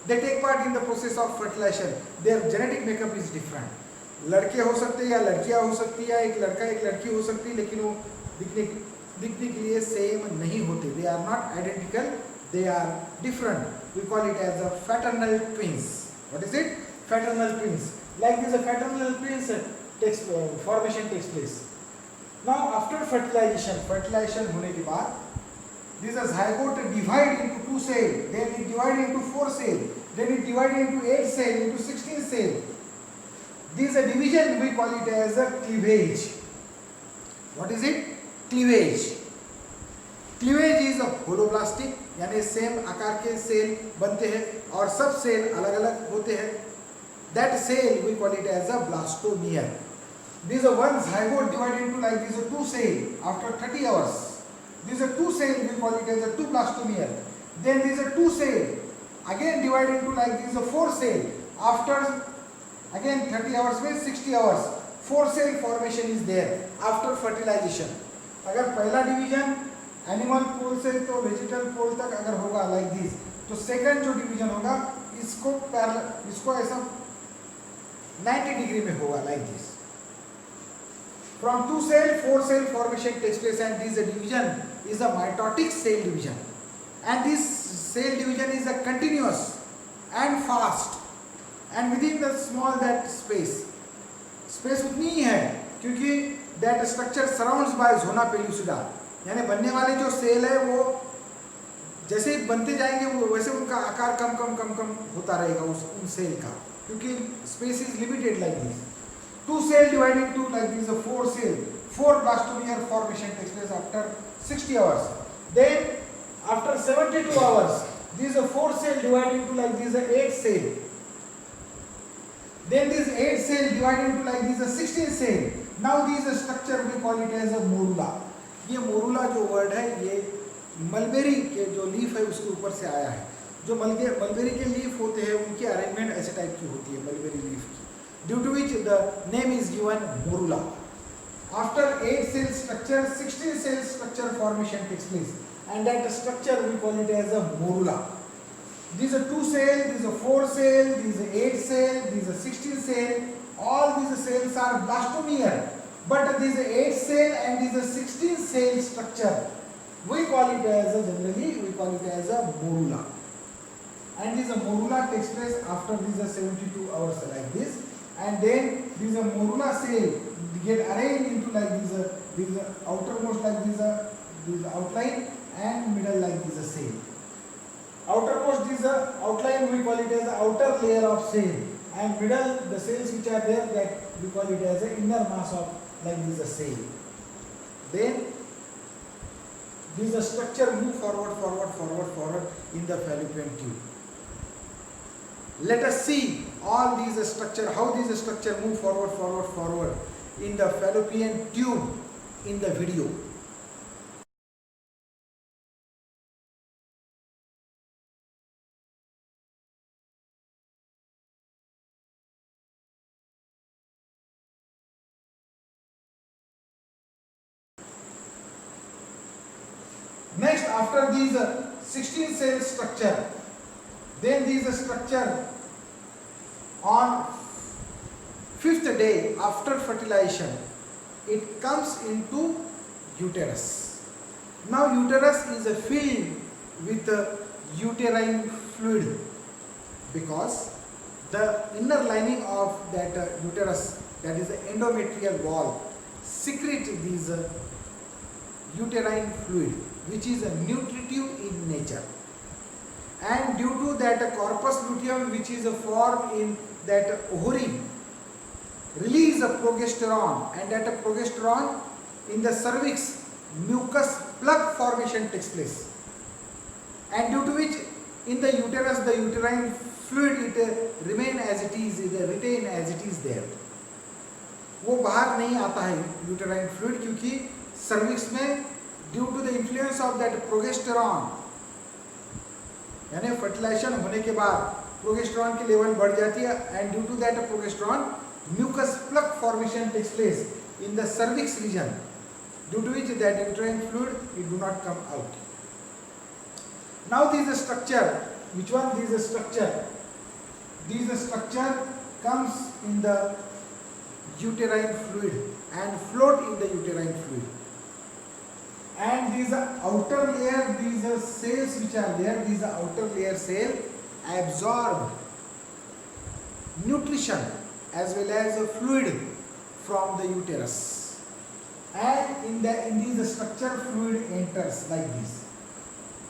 [SPEAKER 1] They take part in the process of fertilization. Their genetic makeup is different. लड़के हो सकते हैं या लड़कियां हो सकती है, एक लड़का एक लड़की हो सकती है, लेकिन वो दिखने के लिए सेम नहीं होते. They are not identical. They are different. We call it as a fraternal twins. What is it? Fraternal twins. Like this, a fraternal twins formation takes place. Now after fertilization होने के बाद this zygote divide into 2 cells, then it divide into 4 cells, then it divide into 8 cells, into 16 cells. This division we call it as a cleavage. What is it? Cleavage. Cleavage is a holoblastic, यानी same आकार के cell बनते हैं और सब cell अलग अलग होते हैं. That cell we call it as a blastomere. These are one zygote divided into like these are 2 cells after 30 hours. These are 2 cells, we call it as a 2 blastomere. Then these are 2 cells again divided into like these are 4 cells after again 30 hours में 60 hours. 4 cell formation is there after fertilization. अगर पहला division animal पोल से तो vegetal पोल तक अगर होगा like this, तो second जो डिवीजन होगा इसको ऐसा 90 डिग्री में होगा like this. From 2 cell, 4 cell formation takes place, and this division is a mitotic cell division. And this cell division is a continuous and fast. And within the small that space उतनी ही है क्योंकि that structure surrounds by zona pellucida. यानी बनने वाले जो cell है वो जैसे ही बनते जाएंगे वो वैसे उनका आकार कम होता रहेगा उन सेल का, क्योंकि space is limited like this. 2 cell divided into like this a 4 cell. 4 blastomere formation takes place after 60 hours. Then after 72 hours, these are 4 cell divided into like this a 8 cell. Then this 8 cell divided into like this a 16 cell. Now this structure we call it as a morula. ये morula जो word है ये mulberry के जो leaf है उसके ऊपर से आया है. जो मलबेरी के लीफ होते हैं उनकी अरेंजमेंट ऐसे टाइप की होती है मलबेरी लीफ की, due to which the name is given morula. After 8 cell structure, 16 cell structure formation takes place, and that structure we call it as a morula. These are 2 cell, these are 4 cell, these are 8 cell, these are 16 cell. All these cells are blastomere, but these are 8 cell and these are 16 cell structure we call it as a morula. And this morula takes place after these are 72 hours like this. And then these are morula cell get arranged into like these outermost like this outline and middle like this cell. Outermost this outline we call it as the outer layer of cell, and middle the cells which are there that we call it as the inner mass of like this cell. Then this structure move forward in the fallopian tube. Let us see all these structure, how these structure move forward in the fallopian tube in the video. Next, after these 16 cell structure, then these structure on 5th day after fertilization, it comes into uterus. Now uterus is filled with uterine fluid because the inner lining of that uterus, that is the endometrial wall, secrete these uterine fluid which is nutritive in nature. And due to that corpus luteum which is formed in that ovary release a progesterone, and that progesterone in the cervix mucus plug formation takes place, and due to which in the uterus the uterine fluid it remain as it is, it retain as it is there. वो बाहर नहीं आता है uterine fluid, क्योंकि cervix में due to the influence of that progesterone, यानी fertilization होने के बाद प्रोगेस्टेरॉन की लेवल बढ़ जाती है, and due to that progesterone mucus plug formation takes place in the cervix region, due to which that uterine fluid it do not come out. Now this is a structure. Which one? This is a structure. This structure comes in the uterine fluid and float in the uterine fluid. And these outer layer, these cells which are there, these outer layer cell absorb nutrition as well as fluid from the uterus. And in this structure fluid enters like this,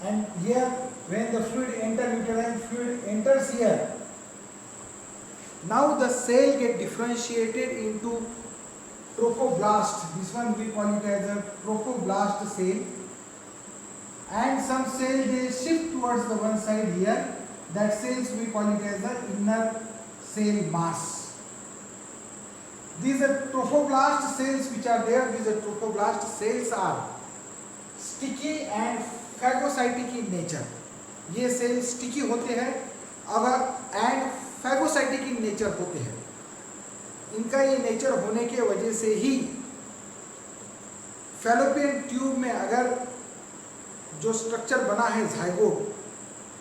[SPEAKER 1] and here when the fluid uterine fluid enters here, now the cell get differentiated into trophoblast. This one we call it as a trophoblast cell, and some cell they shift towards the one side here, that cells we call it as the inner cell mass. These are trophoblast cells which are there. These are trophoblast cells are sticky and phagocytic in nature. ये cell sticky होते हैं अगर and phagocytic in nature होते हैं. इनका ये nature होने के वजह से ही फैलोपियन ट्यूब में अगर जो स्ट्रक्चर बना है झाइगोट,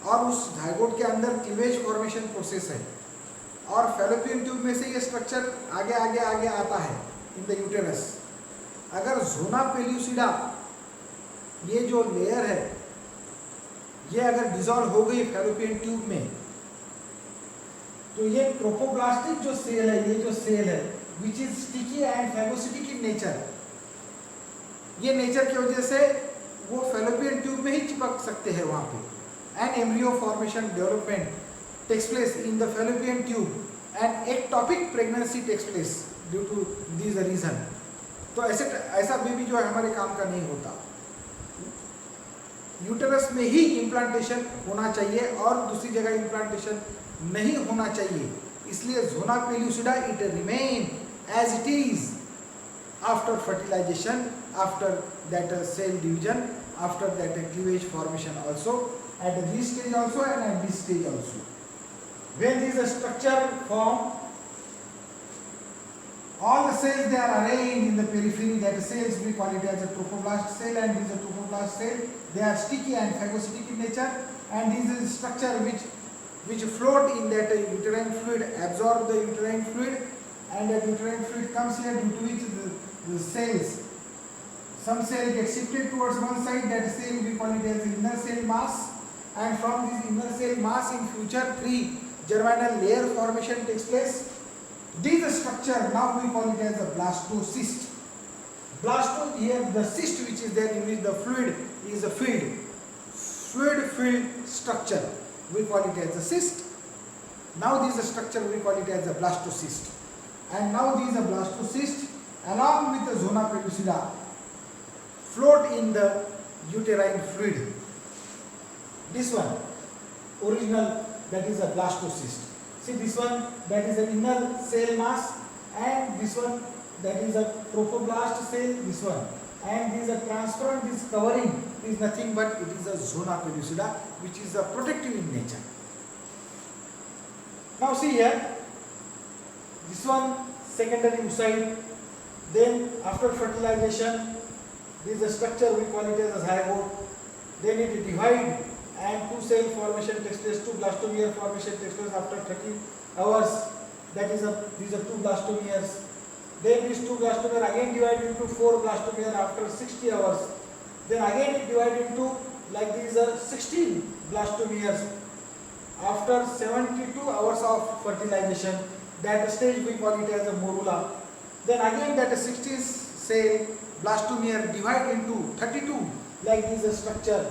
[SPEAKER 1] और उस झाइगोट के अंदर क्लीवेज फॉर्मेशन प्रोसेस है, और फैलोपियन ट्यूब में से ये स्ट्रक्चर आगे आगे आगे आता है इन द यूटेरस. अगर जोना पेल्यूसिडा ये जो लेयर है ये अगर डिसॉल्व हो गई फैलोपियन ट्यूब में, तो ये ट्रोफोब्लास्टिक जो सेल है, ये जो सेल है which is sticky and phagocytic in nature, ये नेचर की वजह से वो फैलोपियन ट्यूब में ही चिपक सकते हैं वहाँ पे. And embryo formation development takes place in the fallopian tube and ectopic pregnancy takes place due to these reason. तो ऐसा बेबी जो है हमारे काम का नहीं होता. यूटेरस में ही इम्प्लांटेशन होना चाहिए और दूसरी जगह इम्प्लांटेशन नहीं होना चाहिए. इसलिए zona pellucida it remain as it is after fertilisation, after that cell division, after that cleavage formation also, at this stage also and at this stage also. When this structure form, all the cells they are arranged in the periphery. That cells we call it as a trophoblast cell, and this is a trophoblast cell. They are sticky and phagocytic in nature, and this is a structure which float in that uterine fluid, absorb the uterine fluid, and that uterine fluid comes here, due to which the cells, some cell get shifted towards one side. That cell we call it as inner cell mass, and from this inner cell mass in future 3 germinal layer formation takes place. This structure now we call it as a blastocyst. Here the cyst which is there in which the fluid is a fluid structure, we call it as a cyst. Now this structure we call it as a blastocyst, and now these blastocyst along with the zona pellucida float in the uterine fluid. This one original, that is a blastocyst. See this one, that is an inner cell mass, and this one that is a trophoblast cell, this one, and this is a transparent, this covering is nothing but it is a zona pellucida which is a protective in nature. Now see here, this one secondary oocyte, then after fertilization this is a structure we call it as a zygote, then it divide and 2 cell formation takes place, 2 blastomeres formation takes place after 30 hours. That is these are 2 blastomeres. Then these 2 blastomeres again divide into 4 blastomeres after 60 hours. Then again it divide into like these are 16 blastomeres after 72 hours of fertilization. That stage we call it as a morula. Then again that 60 cell blastomere divide into 32 like this structure.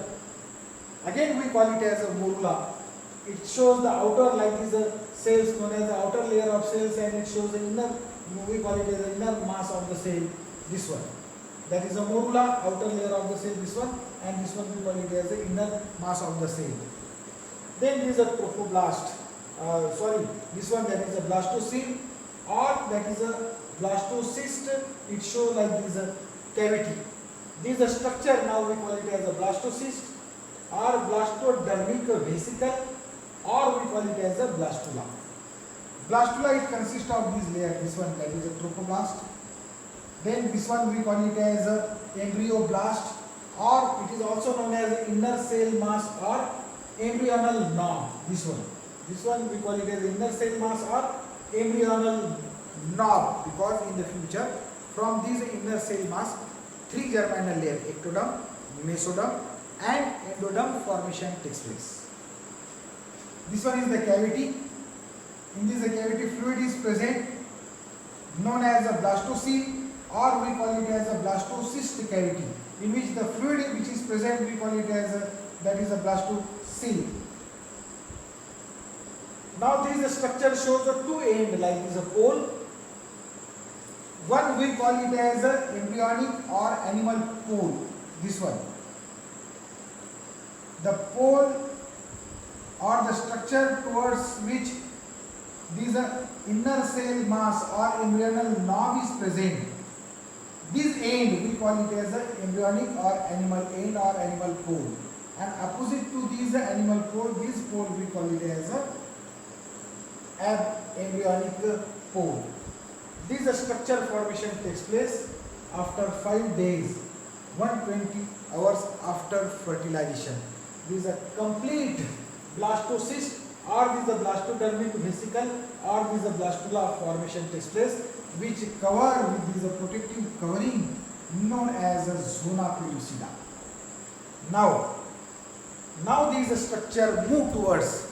[SPEAKER 1] Again we call it as a morula. It shows the outer like these cells known as the outer layer of cells, and it shows the inner, we call it as the inner mass of the cell, this one. That is a morula, outer layer of the cell, this one, and this one we call it as the inner mass of the cell. Then this is a trophoblast, this one that is a blastocyst, or that is a blastocyst, it shows like this cavity. This structure now we call it as a blastocyst or blastodermic vesicle, or we call it as a blastula. Blastula, it consists of this layer, this one that is a trophoblast. Then this one we call it as a embryoblast, or it is also known as inner cell mass or embryonal knob. This one we call it as inner cell mass or embryonal knob, because in the future from this inner cell mass 3 germinal layer, ectoderm, mesoderm and endoderm formation takes place. This one is the cavity. In this cavity fluid is present known as a blastocoel, or we call it as a blastocyst cavity, in which the fluid which is present we call it as that is a blastocoel. Now this structure shows a two end like this a pole. One we call it as a embryonic or animal pole. This one, the pole or the structure towards which this inner cell mass or embryonal knob is present. This end we call it as a embryonic or animal end or animal pole, and opposite to this animal pole, this pole we call it as a embryonic pole. This structure formation takes place after 5 days, 120 hours after fertilization. This is a complete blastocyst, or this is a blastodermic vesicle, or this is a blastula formation takes place, which cover with this protective covering known as a zona pellucida. Now this structure move towards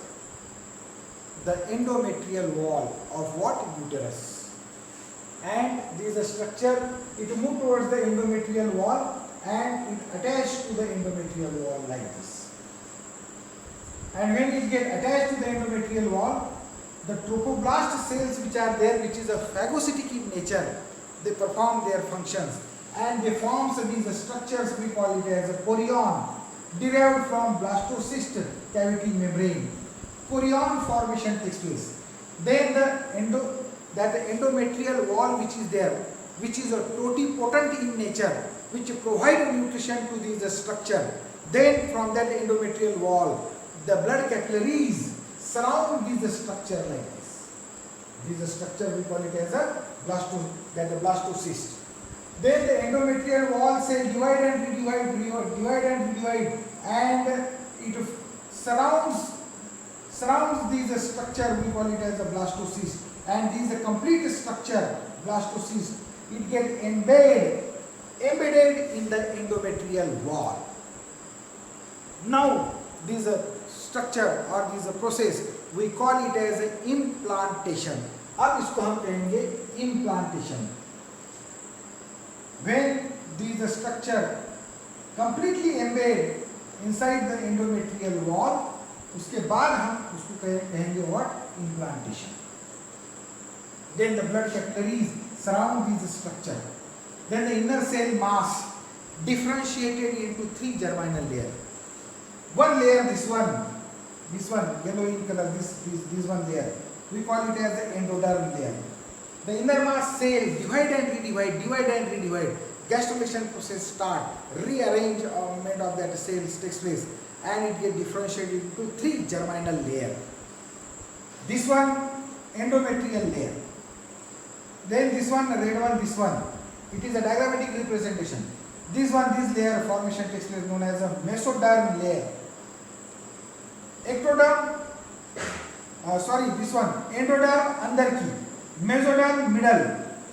[SPEAKER 1] the endometrial wall of what? Uterus. And this structure, it move towards the endometrial wall and it attached to the endometrial wall like this. And when it get attached to the endometrial wall, the trophoblast cells which are there, which is a phagocytic in nature, they perform their functions and they form these structures we call it as a chorion, derived from blastocyst cavity membrane. Chorion formation takes place. Then the endometrial wall which is there, which is a totipotent in nature, which provide nutrition to this structure. Then from that endometrial wall, the blood capillaries surround this structure like this. This structure we call it as a blastocyst. Then the endometrial wall say divide and redivide, and it surrounds this structure we call it as a blastocyst. And this is a complete structure, blastocyst. It gets embedded in the endometrial wall. Now this structure or this process we call it as implantation. अब इसको हम कहेंगे implantation. When this structure completely embed inside the endometrial wall, उसके बाद हम उसको कहेंगे what? Implantation. Then the blood capillaries surround this structure. Then the inner cell mass differentiated into 3 germinal layers. One layer, this one yellow in color, this one layer, we call it as the endoderm layer. The inner mass cells divide and redivide. Gastrulation process start, rearrangement of that cells takes place, and it gets differentiated into 3 germinal layer. This one endometrial layer. Then this one, the red one, this one. It is a diagrammatic representation. This layer formation takes place known as a mesoderm layer. This one endoderm अंदर की, mesoderm middle,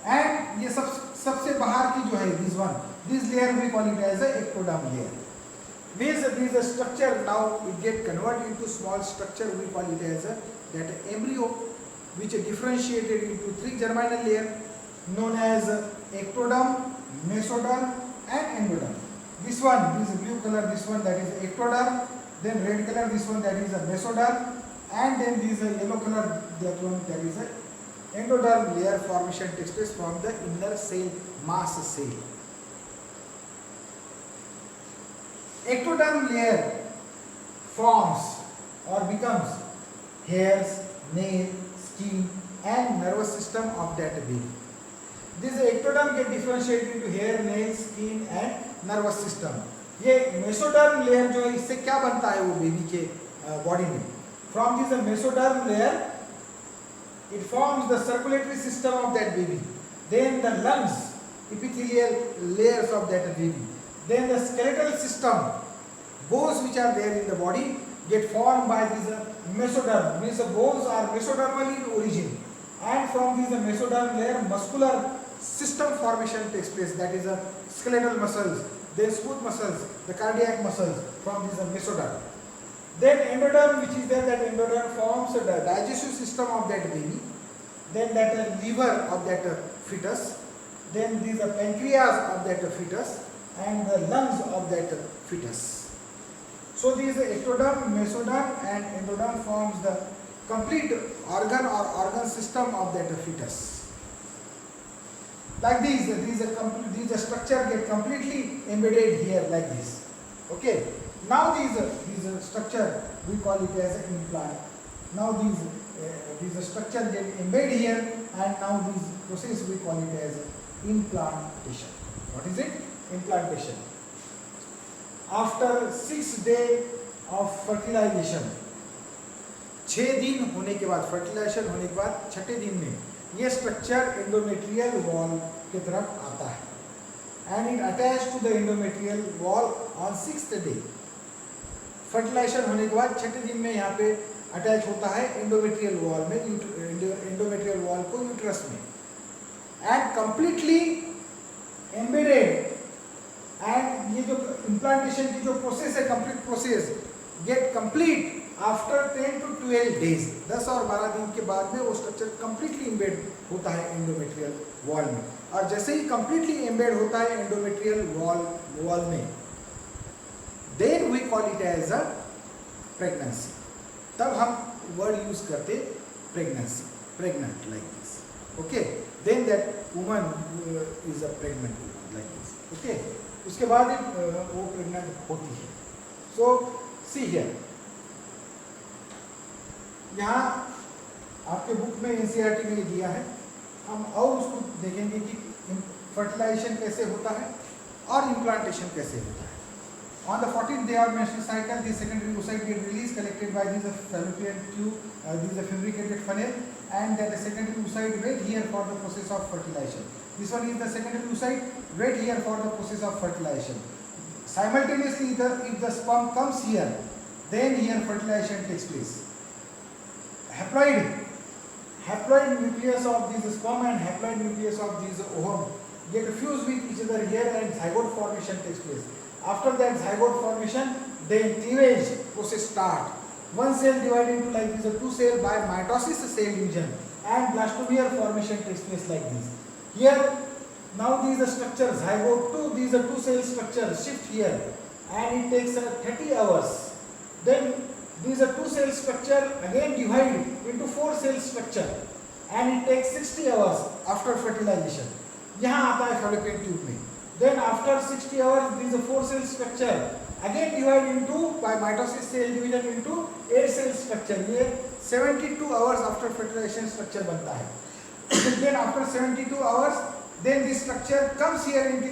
[SPEAKER 1] and ये सबसे बाहर की जो है this layer we call it as a ectoderm layer. This structure now it get converted into small structure we call it as that embryo, which is differentiated into 3 germinal layer known as ectoderm, mesoderm and endoderm. This blue color, this one that is ectoderm, then red color, this one that is a mesoderm, and then this yellow color, that one that is a endoderm layer formation takes place from the inner cell mass cell. Ectoderm layer forms or becomes hairs, nail, skin and nervous system of that baby. This ectoderm get differentiated into hair, nails, skin and nervous system. ये mesoderm layer जो है इससे क्या बनता है वो baby के body में. From this mesoderm layer it forms the circulatory system of that baby. Then the lungs, epithelial layers of that baby. Then the skeletal system, bones which are there in the body get formed by this mesoderm. Means the bones are mesodermal in origin. And from this mesoderm layer muscular system formation takes place, that is skeletal muscles, then smooth muscles, the cardiac muscles from this mesoderm. Then endoderm which is there, that endoderm forms the digestive system of that baby, then that liver of that fetus, then this pancreas of that fetus and the lungs of that fetus. So these ectoderm, mesoderm and endoderm forms the complete organ or organ system of that fetus. Like these structure get completely embedded here like this. Okay. Now these structure we call it as an implant. Now these structure get embedded here, and now this process we call it as implantation. What is it? Implantation. After 6 days of fertilization, 6 दिन होने के बाद, fertilisation होने के बाद 6ठे दिन में ये स्ट्रक्चर एंडोमेट्रियल वॉल की तरफ आता है, and it attach to the endometrial wall on 6th day. Fertilization होने के बाद 6ठे दिन में यहाँ पे अटैच होता है एंडोमेट्रियल वॉल में, एंडोमेट्रियल वॉल को यूट्रस में, एंड कंप्लीटली एम्बेडेड. एंड ये जो इम्प्लांटेशन की जो प्रोसेस है, complete process get complete after 10 to 12 days. 10 और 12 दिन के बाद में वो स्ट्रक्चर कंप्लीटली एम्बेड होता है एंडोमेट्रियल वॉल में. और जैसे ही कंप्लीटली एम्बेड होता है एंडोमेट्रियल वॉल में, then we call it as a pregnancy. तब हम वर्ड यूज करते pregnancy, pregnant like this. Okay, then that woman is a pregnant woman like this. Okay, उसके बाद वो प्रेग्नेंट होती है. सो सी हियर, यहाँ आपके बुक में एनसीईआरटी में दिया है. हम और उसको देखेंगे कि फर्टिलाइजेशन कैसे होता है और इम्प्लांटेशन कैसे होता है. On the 14th day of menstrual cycle, the secondary oocyte get released, collected by this fallopian tube, this fabricated funnel, and that the secondary oocyte wait here for the process of fertilization. This one is the secondary oocyte wait here for the process of fertilization. Simultaneously, if the sperm comes here, then here fertilization takes place. Haploid nucleus of this sperm and haploid nucleus of this ovum get fused with each other here, and zygote formation takes place. After that zygote formation, then cleavage process start. One cell divided into like this, 2 cell by mitosis cell division, and blastomere formation takes place like this. Here, now this is the structure zygote to these 2 cell structure shift here, and it takes 30 hours. Then these 2 cell structure again divide into 4 cell structure, and it takes 60 hours after fertilization. यहाँ आता है fallopian tube में. Then after 60 hours, this 4 cell structure again divide into by mitosis cell division into 8 cell structure. ये 72 hours after fertilization structure बनता है. Then after 72 hours, then this structure comes here into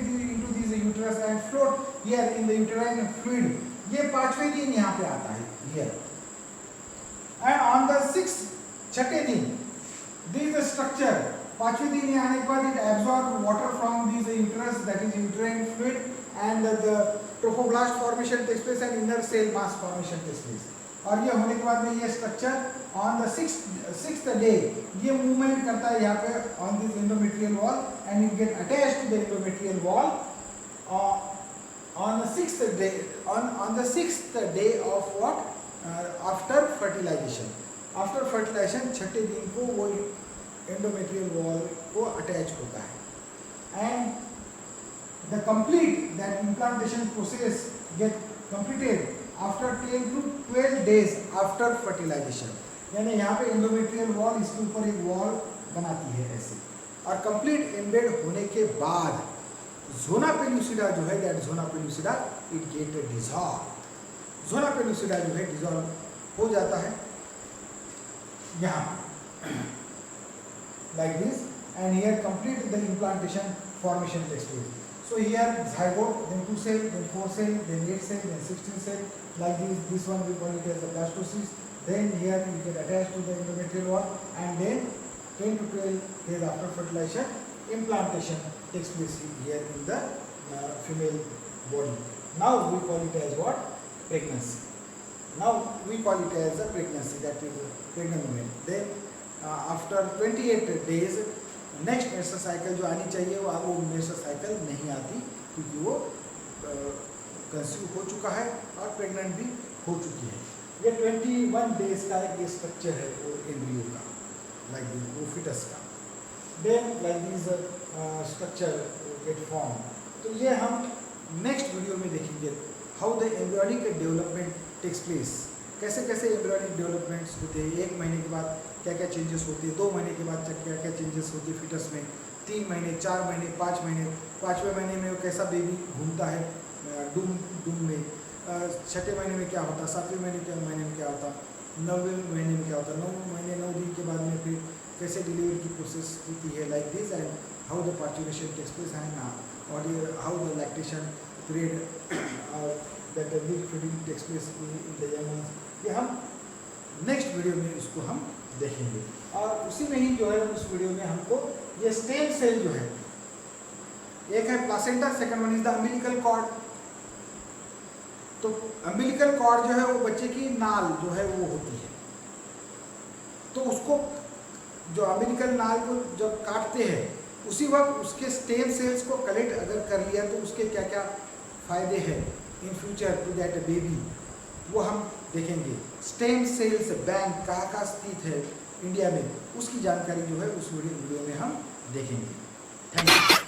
[SPEAKER 1] this uterus and float here in the uterine fluid. ये 5वें दिन यहाँ पे आता है here. And on the 6th, 6ठे दिन, this structure 5वें दिन आने के बाद it absorb water from this uterus, that is uterine fluid, and the trophoblast formation takes place and inner cell mass formation takes place. और ये होने के बाद में ये structure on the 6th day ये movement करता है यहाँ पे on this endometrial wall, and it get attached to the endometrial wall on the 6th day of what? After fertilization. After fertilization 6ठे दिन को वो एंडोमेट्रियल वॉल को अटैच होता है, and the complete that implantation process get completed after 10 to 12 days after fertilization. यानी यहाँ पे endometrial wall इसके ऊपर एक वॉल बनाती है ऐसे, और कंप्लीट एम्बेड होने के बाद जोना पेलुसिडा जो है, that zona pellucida it get dissolve. Zona pellucida जो है डिसॉल्व हो जाता है यहाँ like this, and here complete the implantation formation takes place. So here zygote, then 2 cell, then 4 cell, then 8 cell, then 16 cell, like this one we call it as a blastocyst. Then here you get attached to the endometrial wall, and then 10 to 12 days after fertilization, implantation takes place here in the female body. Now we call it as what? Pregnancy. Now we call it as a pregnancy, that is pregnant woman. Then after 28 days next menstrual cycle जो आनी चाहिए वो menstrual cycle नहीं आती, क्योंकि वो conceive हो चुका है और प्रेग्नेंट भी हो चुकी है. ये 21 डेज का एक स्ट्रक्चर है वो एम्ब्रियो का, लाइक वो फिटस का. Then like this structure get form. तो ये हम नेक्स्ट वीडियो में देखेंगे how the embryonic development takes place. कैसे कैसे एम्ब्रियोनिक डेवलपमेंट्स होते हैं, 1 महीने के बाद क्या क्या चेंजेस होते हैं, 2 महीने के बाद क्या क्या चेंजेस होते हैं फिटस में, 3 महीने, 4 महीने, 5 महीने, 5वें महीने में कैसा बेबी घूमता है डूम में, 6ठे महीने में क्या होता, 7वें महीने में क्या होता, 9वें महीने में क्या होता, 9 महीने 9 दिन के बाद में फिर कैसे डिलीवरी की प्रोसेस होती है, like this, and how the parturition takes place and और how the lactation period that milk feeding takes place in the young. ये हम नेक्स्ट वीडियो में इसको हम देखेंगे. और उसी में ही जो है उस वीडियो में हमको ये स्टेम सेल जो है, एक है placenta, second one is the umbilical cord. तो अम्बिलिकल कॉर्ड जो है वो बच्चे की नाल जो है वो होती है. तो उसको जो अम्बिलिकल नाल को जब काटते हैं उसी वक्त उसके स्टेम सेल्स को कलेक्ट अगर कर लिया तो उसके क्या क्या फायदे हैं in future to that baby, वो हम देखेंगे. स्टेम सेल्स बैंक कहाँ स्थित है इंडिया में, उसकी जानकारी जो है उस वीडियो में हम देखेंगे. Thank you.